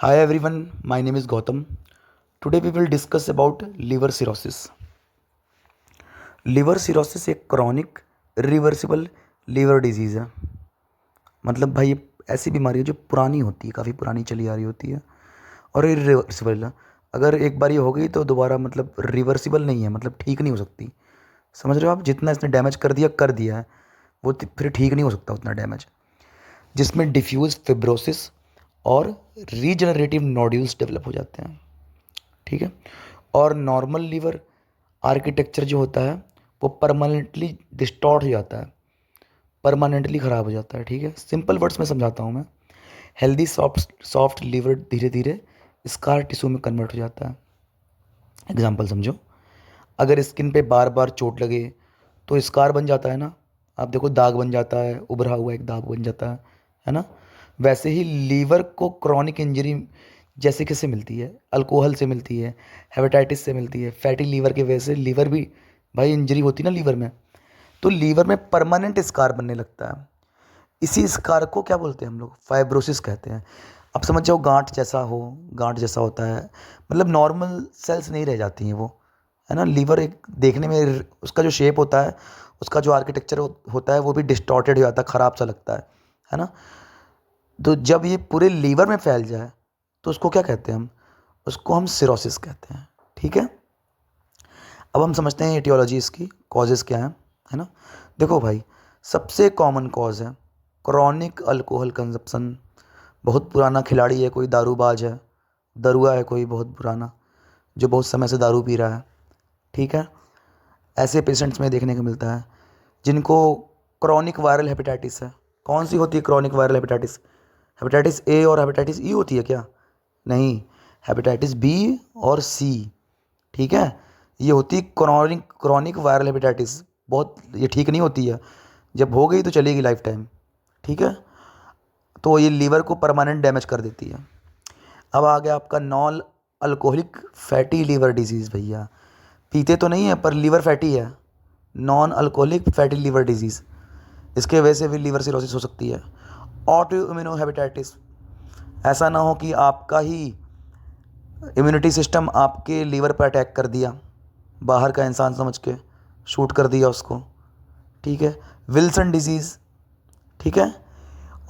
Hi everyone, my name is Gautam. Today we will discuss about liver cirrhosis. Liver cirrhosis एक chronic reversible liver disease है। मतलब भाई ये ऐसी बीमारी है जो पुरानी होती है, काफ़ी पुरानी चली आ रही होती है और इरिवर्सिबल है। अगर एक बार ये हो गई तो दोबारा मतलब रिवर्सिबल नहीं है, मतलब ठीक नहीं हो सकती। समझ रहे हो आप? जितना इसने डैमेज कर दिया है वो फिर ठीक नहीं हो सकता उतना डैमेज। जिसमें डिफ्यूज़ फिब्रोसिस और रीजनरेटिव नोड्यूल्स डेवलप हो जाते हैं। ठीक है। और नॉर्मल लीवर आर्किटेक्चर जो होता है वो परमानेंटली डिस्टॉर्ट हो जाता है, परमानेंटली ख़राब हो जाता है। ठीक है, सिंपल वर्ड्स में समझाता हूँ मैं। हेल्दी सॉफ्ट सॉफ्ट लीवर धीरे धीरे स्कार टिश्यू में कन्वर्ट हो जाता है। एग्जांपल समझो, अगर स्किन पे बार बार चोट लगे तो स्कार बन जाता है ना। आप देखो, दाग बन जाता है, उभरा हुआ एक दाग बन जाता है ना। वैसे ही लीवर को क्रॉनिक इंजरी जैसे कैसे मिलती है? अल्कोहल से मिलती है, हेपेटाइटिस से मिलती है, फैटी लीवर की वजह से लीवर भी भाई इंजरी होती है ना लीवर में। तो लीवर में परमानेंट स्कार बनने लगता है। इसी स्कार को क्या बोलते हैं हम लोग? फाइब्रोसिस कहते हैं। अब समझ जाओ, गांठ जैसा हो, गांठ जैसा होता है, मतलब नॉर्मल सेल्स नहीं रह जाती हैं वो, है ना। लीवर एक देखने में उसका जो शेप होता है, उसका जो आर्किटेक्चर होता है वो भी डिस्टॉर्टेड हो जाता है, ख़राब सा लगता है ना। तो जब ये पूरे लीवर में फैल जाए तो उसको क्या कहते हैं हम? उसको हम सिरोसिस कहते हैं। ठीक है। अब हम समझते हैं एटियोलॉजी, इसकी कॉजेज़ क्या है ना। देखो भाई, सबसे कॉमन कॉज है क्रॉनिक अल्कोहल कंजप्शन। बहुत पुराना खिलाड़ी है कोई, दारूबाज है, दरुआ है कोई बहुत पुराना जो बहुत समय से दारू पी रहा है। ठीक है। ऐसे पेशेंट्स में देखने को मिलता है जिनको क्रॉनिक वायरल हेपेटाइटिस है। कौन सी होती है chronic viral hepatitis? Hepatitis A और हेपेटाइटिस ई होती है क्या? नहीं, हेपेटाइटिस बी और सी। ठीक है। ये होती है क्रॉनिक क्रॉनिक वायरल हेपेटाइटिस। बहुत ये ठीक नहीं होती है, जब हो गई तो चलेगी लाइफ टाइम। ठीक है। तो ये लीवर को परमानेंट डैमेज कर देती है। अब आ गया आपका non alcoholic fatty liver disease. भैया पीते तो नहीं है पर लीवर फैटी है। Non alcoholic fatty liver disease, इसके वजह से भी लीवर सिरोसिस हो सकती है। ऑटो इम्यूनो हेपेटाइटिस, ऐसा ना हो कि आपका ही इम्यूनिटी सिस्टम आपके लीवर पर अटैक कर दिया, बाहर का इंसान समझ के शूट कर दिया उसको। ठीक है। Wilson disease. ठीक है।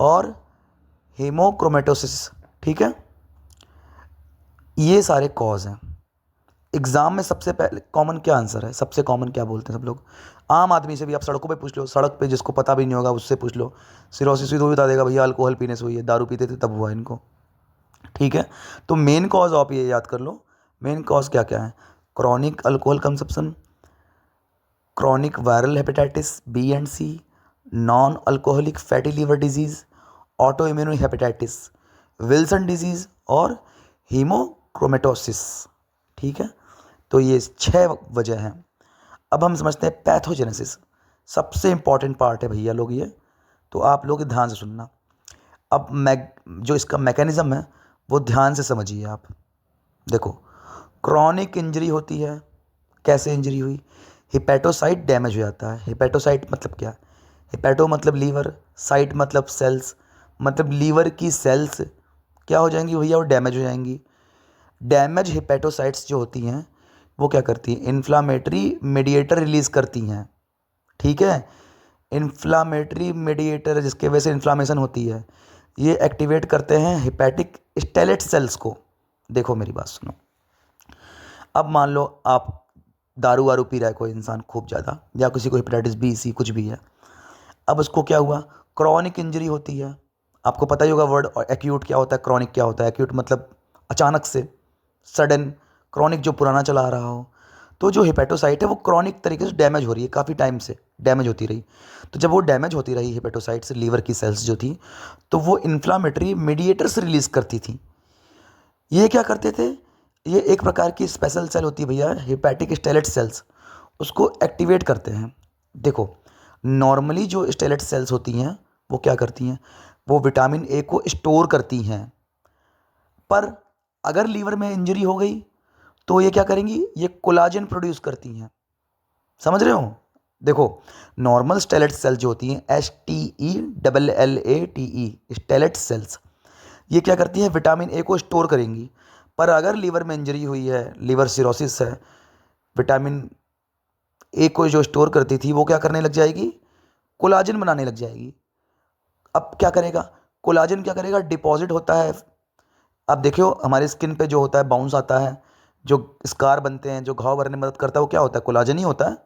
और हेमोक्रोमेटोसिस। ठीक है। ये सारे कॉज हैं। एग्ज़ाम में सबसे पहले कॉमन क्या आंसर है? सबसे कॉमन क्या बोलते हैं सब लोग? आम आदमी से भी आप सड़कों पे पूछ लो, सड़क पे जिसको पता भी नहीं होगा उससे पूछ लो, सिरोसिस भी तो बता देगा भैया अल्कोहल पीने से हुई है, दारू पीते थे तब हुआ इनको। ठीक है। तो मेन कॉज आप ये याद कर लो, मेन कॉज क्या क्या है? Chronic alcohol consumption, chronic viral hepatitis B and C, non alcoholic fatty liver disease, autoimmune hepatitis, Wilson disease और हीमोक्रोमेटोसिस। ठीक है। तो ये 6 वजह हैं। अब हम समझते हैं पैथोजेनेसिस। सबसे इंपॉर्टेंट पार्ट है भैया लोग ये, तो आप लोग ध्यान से सुनना। अब जो इसका मैकेनिज़्म है वो ध्यान से समझिए आप। देखो, क्रॉनिक इंजरी होती है। कैसे इंजरी हुई? हिपेटोसाइट डैमेज हो जाता है। हिपेटोसाइट मतलब क्या? हिपेटो मतलब लीवर, साइट मतलब सेल्स, मतलब लीवर की सेल्स क्या हो जाएंगी भैया? वो डैमेज हो जाएंगी। डैमेज हिपेटोसाइट्स जो होती हैं वो क्या करती हैं? इन्फ्लामेटरी मीडिएटर रिलीज़ करती हैं। ठीक है। इन्फ्लामेटरी मीडिएटर जिसके वजह से इन्फ्लामेशन होती है, ये एक्टिवेट करते हैं हिपैटिक स्टेलेट सेल्स को। देखो मेरी बात सुनो। अब मान लो आप दारू वारू पी रहा है कोई इंसान खूब ज़्यादा, या किसी को हेपेटाइटिस बी सी कुछ भी है। अब उसको क्या हुआ? क्रॉनिक इंजरी होती है। आपको पता ही होगा वर्ड एक्यूट क्या होता है, क्रॉनिक क्या होता है। एक्यूट मतलब अचानक से, सडन। क्रॉनिक जो पुराना चला आ रहा हो। तो जो हेपेटोसाइट है वो क्रॉनिक तरीके से डैमेज हो रही है, काफ़ी टाइम से डैमेज होती रही। तो जब वो डैमेज होती रही हेपेटोसाइट से, लीवर की सेल्स जो थी, तो वो इन्फ्लामेटरी मीडिएटर्स रिलीज़ करती थी। ये क्या करते थे? ये एक प्रकार की स्पेशल सेल होती है भैया, हेपेटिक स्टेलेट सेल्स, उसको एक्टिवेट करते हैं। देखो, नॉर्मली जो स्टेलेट सेल्स होती हैं वो क्या करती हैं? वो विटामिन ए को स्टोर करती हैं। पर अगर लीवर में इंजरी हो गई तो ये क्या करेंगी? ये कोलाजन प्रोड्यूस करती हैं। समझ रहे हो? देखो, नॉर्मल स्टेलेट सेल जो होती हैं, STELLATE स्टेलेट सेल्स, ये क्या करती है, विटामिन ए को स्टोर करेंगी। पर अगर लीवर में इंजरी हुई है, लीवर सिरोसिस है, विटामिन ए को जो स्टोर करती थी वो क्या करने लग जाएगी, कोलाजन बनाने लग जाएगी। अब क्या करेगा, कोलाजन क्या करेगा, डिपॉजिट होता है। अब देखियो हमारे स्किन पे जो होता है बाउंस आता है, जो स्कार बनते हैं, जो घाव भरने में मदद करता है, वो क्या होता है, कोलाजन ही होता है।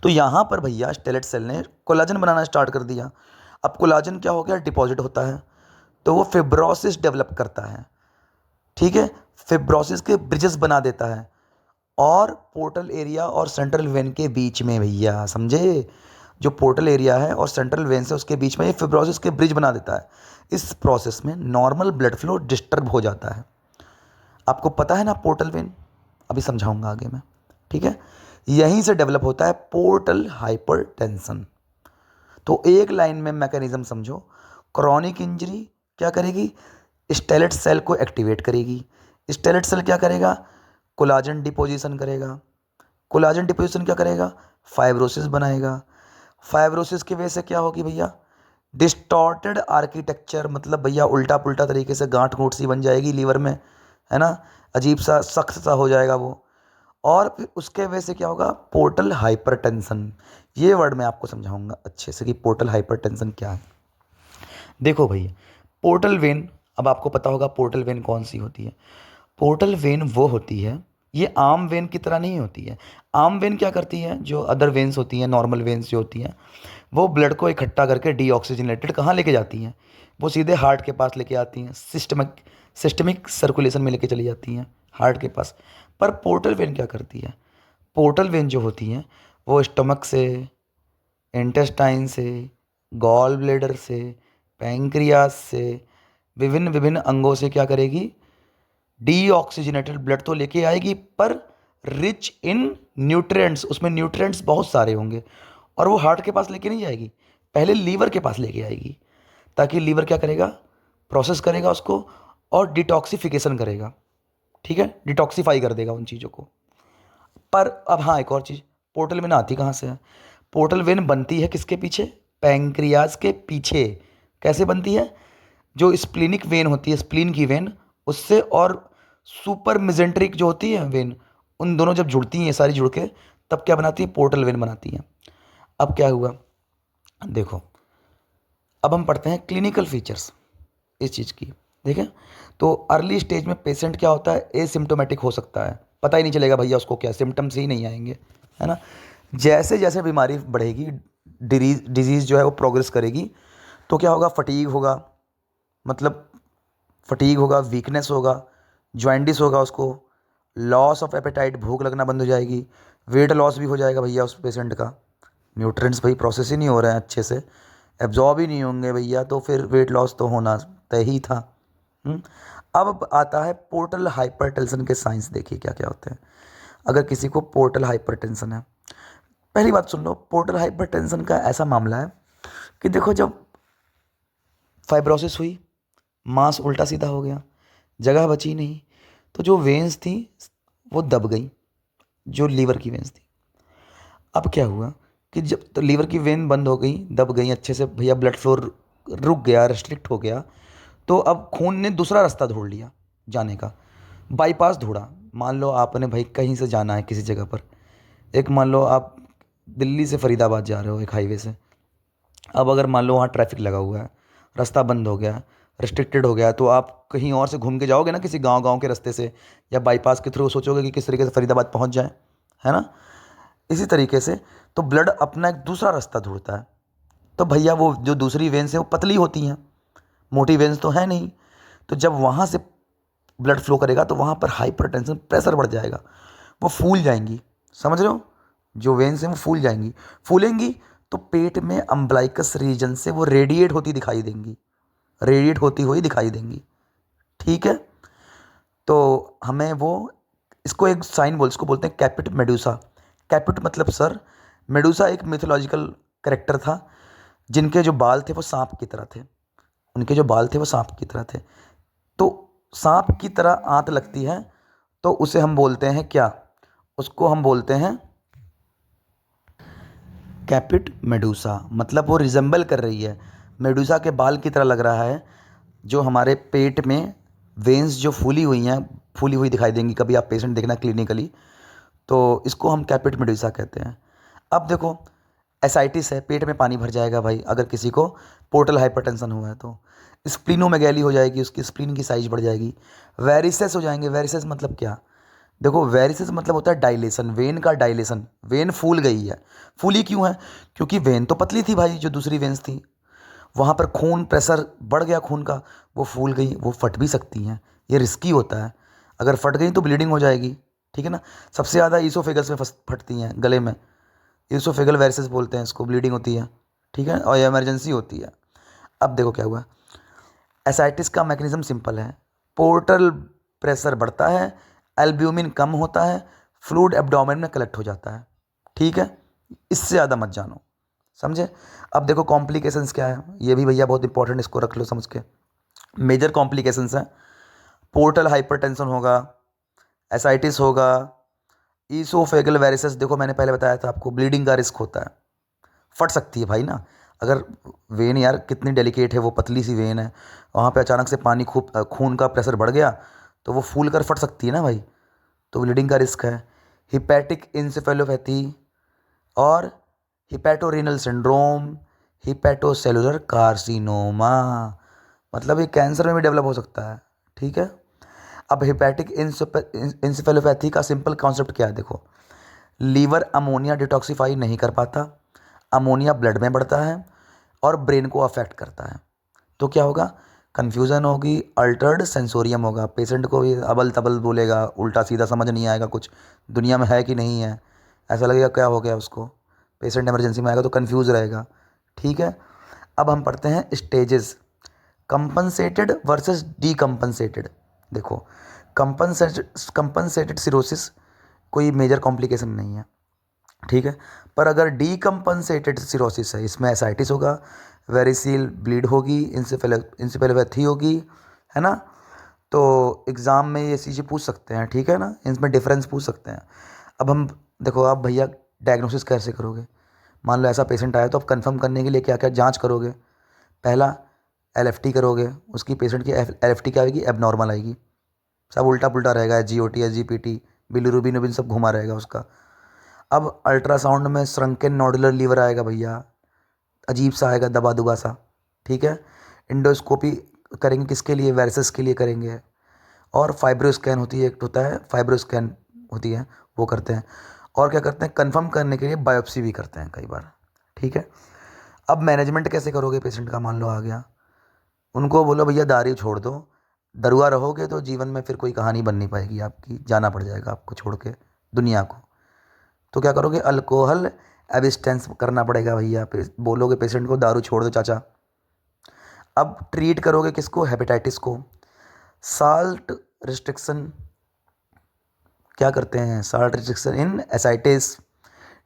तो यहाँ पर भैया स्टेलेट सेल ने कोलाजन बनाना स्टार्ट कर दिया। अब कोलाजन क्या हो गया, डिपॉजिट होता है, तो वो फिब्रोसिस डेवलप करता है। ठीक है, फिब्रोसिस के ब्रिजेस बना देता है, और पोर्टल एरिया और सेंट्रल वेन के बीच में, भैया समझे, जो पोर्टल एरिया है और सेंट्रल वेन से उसके बीच में ये फिब्रोसिस के ब्रिज बना देता है। इस प्रोसेस में नॉर्मल ब्लड फ्लो डिस्टर्ब हो जाता है। आपको पता है ना पोर्टल वेन, अभी समझाऊंगा आगे मैं। ठीक है, यहीं से डेवलप होता है पोर्टल हाइपरटेंशन। तो एक लाइन में मैकेनिज्म समझो, क्रॉनिक इंजरी क्या करेगी, स्टेलेट सेल को एक्टिवेट करेगी। स्टेलेट सेल क्या करेगा, कोलाजन डिपोजिशन करेगा। कोलाजन डिपोजिशन क्या करेगा, फाइब्रोसिस बनाएगा। फाइब्रोसिस की वजह से क्या होगी भैया, डिस्टॉर्टेड आर्किटेक्चर, मतलब भैया उल्टा पुल्टा तरीके से गांठ गूंठ सी बन जाएगी लीवर में, है ना, अजीब सा सख्त सा हो जाएगा वो। और फिर उसके वजह से क्या होगा, पोर्टल हाइपरटेंशन। ये वर्ड मैं आपको समझाऊंगा अच्छे से कि पोर्टल हाइपरटेंशन क्या है। देखो भैया, पोर्टल वेन, अब आपको पता होगा पोर्टल वेन कौन सी होती है। पोर्टल वेन वो होती है, ये आम वेन की तरह नहीं होती है। आम वेन क्या करती है, जो अदर वेन्स होती हैं, नॉर्मल वेन्स जो होती हैं, वो ब्लड को इकट्ठा करके डीऑक्सीजनेटेड कहाँ लेके जाती हैं, वो सीधे हार्ट के पास लेके आती हैं, सिस्टमिक सर्कुलेशन में लेके चली जाती हैं हार्ट के पास। पर पोर्टल वेन क्या करती है, पोर्टल वेन जो होती हैं वो स्टमक से, इंटेस्टाइन से, गॉल ब्लेडर से, पैंक्रियास से, विभिन्न विभिन्न अंगों से क्या करेगी, डीऑक्सीजनेटेड ब्लड तो लेके आएगी, पर रिच इन न्यूट्रिएंट्स, उसमें न्यूट्रिएंट्स बहुत सारे होंगे, और वो हार्ट के पास लेके नहीं जाएगी, पहले लीवर के पास लेके आएगी, ताकि लीवर क्या करेगा, प्रोसेस करेगा उसको और डिटॉक्सिफिकेशन करेगा। ठीक है, डिटॉक्सिफाई कर देगा उन चीज़ों को। पर अब हाँ, एक और चीज़, पोर्टल वेन आती कहाँ से है, पोर्टल वेन बनती है किसके पीछे, पैंक्रियाज के पीछे। कैसे बनती है, जो स्प्लीनिक वेन होती है, स्प्लीन की वेन, उससे और सुपर मिजेंट्रिक जो होती है वेन, उन दोनों जब जुड़ती हैं, ये सारी जुड़ के तब क्या बनाती है, पोर्टल वेन बनाती हैं। अब क्या हुआ, देखो अब हम पढ़ते हैं क्लिनिकल फीचर्स इस चीज़ की। ठीक है, तो अर्ली स्टेज में पेशेंट क्या होता है, एसिम्टोमेटिक हो सकता है, पता ही नहीं चलेगा भैया उसको क्या, सिम्टम्स ही नहीं आएंगे, है ना। जैसे जैसे बीमारी बढ़ेगी, डिजीज़ जो है वो प्रोग्रेस करेगी, तो क्या होगा, फटीग होगा, मतलब फटीग होगा, वीकनेस होगा, जॉइंडिस होगा उसको, लॉस ऑफ एपेटाइट, भूख लगना बंद हो जाएगी, वेट लॉस भी हो जाएगा भैया उस पेशेंट का। न्यूट्रिएंट्स भाई प्रोसेस ही नहीं हो रहे हैं अच्छे से, एब्जॉर्ब ही नहीं होंगे भैया, तो फिर वेट लॉस तो होना तय ही था। हम्म? अब आता है पोर्टल हाइपरटेंशन के साइंस, देखिए क्या क्या होते हैं। अगर किसी को पोर्टल हाइपरटेंशन है, पहली बात सुन लो, पोर्टल हाइपरटेंशन का ऐसा मामला है कि देखो, जब फाइब्रोसिस हुई, मांस उल्टा सीधा हो गया, जगह बची नहीं, तो जो वेन्स थी वो दब गई, जो लीवर की वेन्स थी। अब क्या हुआ कि जब तो लीवर की वेन बंद हो गई, दब गई अच्छे से भैया, ब्लड फ्लो रुक गया, रेस्ट्रिक्ट हो गया, तो अब खून ने दूसरा रास्ता ढूंढ लिया जाने का, बाईपास ढूंढा। मान लो आपने भाई कहीं से जाना है किसी जगह पर, एक मान लो आप दिल्ली से फरीदाबाद जा रहे हो एक हाईवे से। अब अगर मान लो वहाँ ट्रैफिक लगा हुआ है, रास्ता बंद हो गया, रिस्ट्रिक्टेड हो गया, तो आप कहीं और से घूम के जाओगे ना, किसी गांव के रास्ते से, या बाईपास के थ्रू सोचोगे कि किस तरीके से फरीदाबाद पहुँच जाए, है ना। इसी तरीके से तो ब्लड अपना एक दूसरा रास्ता ढूंढता है। तो भैया वो जो दूसरी वेन्स हैं वो पतली होती हैं, मोटी वेन्स तो है नहीं, तो जब वहाँ से ब्लड फ्लो करेगा तो वहाँ पर हाइपरटेंशन, प्रेशर बढ़ जाएगा, वो फूल जाएंगी, समझ रहे हो, जो वेन्स हैं वो फूल जाएंगी, फूलेंगी तो पेट में अम्बलाइकस रीजन से वो रेडिएट होती दिखाई देंगी, रेडिएट होती हुई दिखाई देंगी। ठीक है, तो हमें वो, इसको एक साइन इसको बोलते हैं कैपिट मेडुसा। कैपिट मतलब सर, मेडुसा एक मिथोलॉजिकल करेक्टर था, जिनके जो बाल थे वो सांप की तरह थे, उनके जो बाल थे वो सांप की तरह थे। तो सांप की तरह आंत लगती है, तो उसे हम बोलते हैं क्या, उसको हम बोलते हैं कैपिट मेडुसा, मतलब वो रिजेंबल कर रही है, मेडुसा के बाल की तरह लग रहा है, जो हमारे पेट में वेन्स जो फूली हुई हैं, फूली हुई दिखाई देंगी, कभी आप पेशेंट देखना क्लिनिकली, तो इसको हम कैपिट मेडुसा कहते हैं। अब देखो, एसाइटिस है, पेट में पानी भर जाएगा भाई अगर किसी को पोर्टल हाइपरटेंशन हुआ है तो। स्प्लीनोमेगैली हो जाएगी, उसकी स्प्लीन की साइज बढ़ जाएगी। वेरिसेस हो जाएंगे। वेरिसेस मतलब क्या? देखो, वेरिसेस मतलब होता है डायलेशन, वेन का डायलेशन। वेन फूल गई है। फूली क्यों है? क्योंकि वेन तो पतली थी भाई, जो दूसरी वेन्स थी, वहाँ पर खून प्रेशर बढ़ गया खून का, वो फूल गई, वो फट भी सकती हैं। ये रिस्की होता है, अगर फट गई तो ब्लीडिंग हो जाएगी, ठीक है ना। सबसे ज़्यादा ईसोफेगस में फटती हैं, गले में। ईसोफेगल वेरिसेस बोलते हैं इसको, ब्लीडिंग होती है, ठीक है, और ये इमरजेंसी होती है। अब देखो क्या हुआ। एसाइटिस का मैकेनिज्म सिंपल है। पोर्टल प्रेशर बढ़ता है, एल्ब्यूमिन कम होता है, फ्लूइड एब्डोमेन में कलेक्ट हो जाता है, ठीक है। इससे ज़्यादा मत जानो, समझे। अब देखो कॉम्प्लिकेशंस क्या है, ये भी भैया बहुत इंपॉर्टेंट, इसको रख लो समझ के। मेजर कॉम्प्लिकेशंस हैं, पोर्टल हाइपरटेंशन होगा, एसाइटिस होगा, ईसोफेगल वेरिसेस, देखो मैंने पहले बताया था आपको, ब्लीडिंग का रिस्क होता है, फट सकती है भाई ना। अगर वेन, यार कितनी डेलिकेट है वो, पतली सी वेन है, वहाँ पे अचानक से पानी खूब, खून का प्रेशर बढ़ गया तो वो फूल कर फट सकती है ना भाई, तो ब्लीडिंग का रिस्क है। हिपैटिक इंसेफेलोपैथी और हिपैटोरेनल सिंड्रोम, हिपैटोसेलुलर कार्सिनोमा, मतलब ये कैंसर में भी डेवलप हो सकता है, ठीक है। अब हिपैटिक इंसेफेलोपैथी का सिंपल कॉन्सेप्ट क्या है, देखो, लीवर अमोनिया डिटॉक्सिफाई नहीं कर पाता, अमोनिया ब्लड में बढ़ता है और ब्रेन को अफेक्ट करता है। तो क्या होगा? कन्फ्यूज़न होगी, अल्टर्ड सेंसोरियम होगा, पेशेंट को ये अबल तबल बोलेगा, उल्टा सीधा समझ नहीं आएगा, कुछ दुनिया में है कि नहीं है, ऐसा लगेगा क्या हो गया उसको। पेशेंट इमरजेंसी में आएगा तो कन्फ्यूज़ रहेगा, ठीक है। अब हम पढ़ते हैं स्टेजेस, कंपनसेटेड वर्सेस डीकम्पनसेटेड। देखो, कंपनसेटेड सिरोसिस कोई मेजर कॉम्प्लिकेशन नहीं है, ठीक है। पर अगर डीकम्पनसेटेड सिरोसिस है, इसमें एसाइटिस होगा, वेरिसील ब्लीड होगी, इंसेफेलोपैथी होगी, है ना। तो एग्ज़ाम में ये चीज़ें पूछ सकते हैं, ठीक है ना, इसमें डिफरेंस पूछ सकते हैं। अब हम देखो, आप भैया डायग्नोसिस कैसे करोगे? मान लो ऐसा पेशेंट आया तो आप कंफर्म करने के लिए क्या क्या जांच करोगे? पहला, एलएफटी करोगे, उसकी पेशेंट की एलएफटी क्या आएगी? एबनॉर्मल आएगी, सब उल्टा पुल्टा रहेगा, एसजीओटी एसजीपीटी बिलीरुबिन उबिन सब घुमा रहेगा उसका। अब अल्ट्रासाउंड में श्रंकन नोडुलर लीवर आएगा भैया, अजीब सा आएगा, दबा दुबा सा, ठीक है। इंडोस्कोपी करेंगे किसके लिए? वेरिसेस के लिए करेंगे। और फाइब्रो स्कैन होती है, एक होता है फाइब्रो स्कैन होती है, वो करते हैं। और क्या करते हैं? कंफर्म करने के लिए बायोप्सी भी करते हैं कई बार, ठीक है। अब मैनेजमेंट कैसे करोगे पेशेंट का? मान लो आ गया, उनको बोलो भैया दारू छोड़ दो, दरुआ रहोगे तो जीवन में फिर कोई कहानी बन नहीं पाएगी आपकी, जाना पड़ जाएगा आपको छोड़ के दुनिया को। तो क्या करोगे? अल्कोहल एब्स्टेंस करना पड़ेगा भैया, बोलोगे पेशेंट को दारू छोड़ दो चाचा। अब ट्रीट करोगे किसको? हेपेटाइटिस को। साल्ट रिस्ट्रिक्शन, क्या करते हैं? Salt restriction in ascites.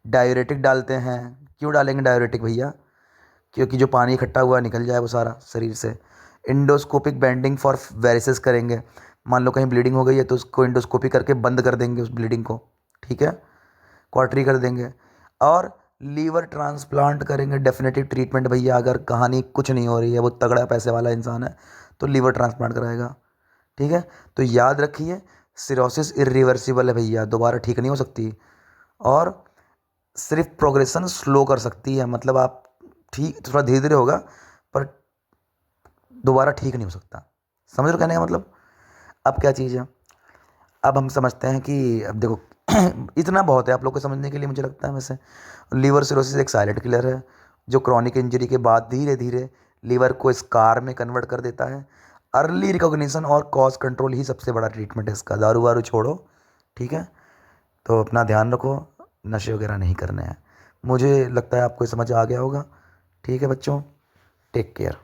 Diuretic डालते हैं। क्यों डालेंगे डायूरेटिक भैया? क्योंकि जो पानी इकट्ठा हुआ निकल जाए वो सारा शरीर से। इंडोस्कोपिक बैंडिंग फॉर वेरिसेस करेंगे, मान लो कहीं ब्लीडिंग हो गई है तो उसको इंडोस्कोपी करके बंद कर देंगे उस ब्लीडिंग को, ठीक है, क्वार्टरी कर देंगे। और लीवर ट्रांसप्लांट करेंगे, डेफिनेटिव ट्रीटमेंट भैया, अगर कहानी कुछ नहीं हो रही है, वो तगड़ा पैसे वाला इंसान है तो लीवर ट्रांसप्लांट कराएगा, ठीक है। तो याद रखिए, सिरोसिस इरिवर्सिबल है भैया, दोबारा ठीक नहीं हो सकती, और सिर्फ प्रोग्रेशन स्लो कर सकती है, मतलब आप ठीक थोड़ा धीरे धीरे होगा पर दोबारा ठीक नहीं हो सकता। समझ लो कहने का मतलब। अब क्या चीज़ है, अब हम समझते हैं कि अब देखो इतना बहुत है आप लोग को समझने के लिए मुझे लगता है। वैसे लीवर सिरोसिस एक साइलेंट किलर है जो क्रॉनिक इंजरी के बाद धीरे धीरे लीवर को स्कार में कन्वर्ट कर देता है। अर्ली रिकॉग्निशन और कॉज कंट्रोल ही सबसे बड़ा ट्रीटमेंट है इसका, दारू वारू छोड़ो, ठीक है। तो अपना ध्यान रखो, नशे वगैरह नहीं करने हैं। मुझे लगता है आपको समझ आ गया होगा, ठीक है बच्चों, टेक केयर।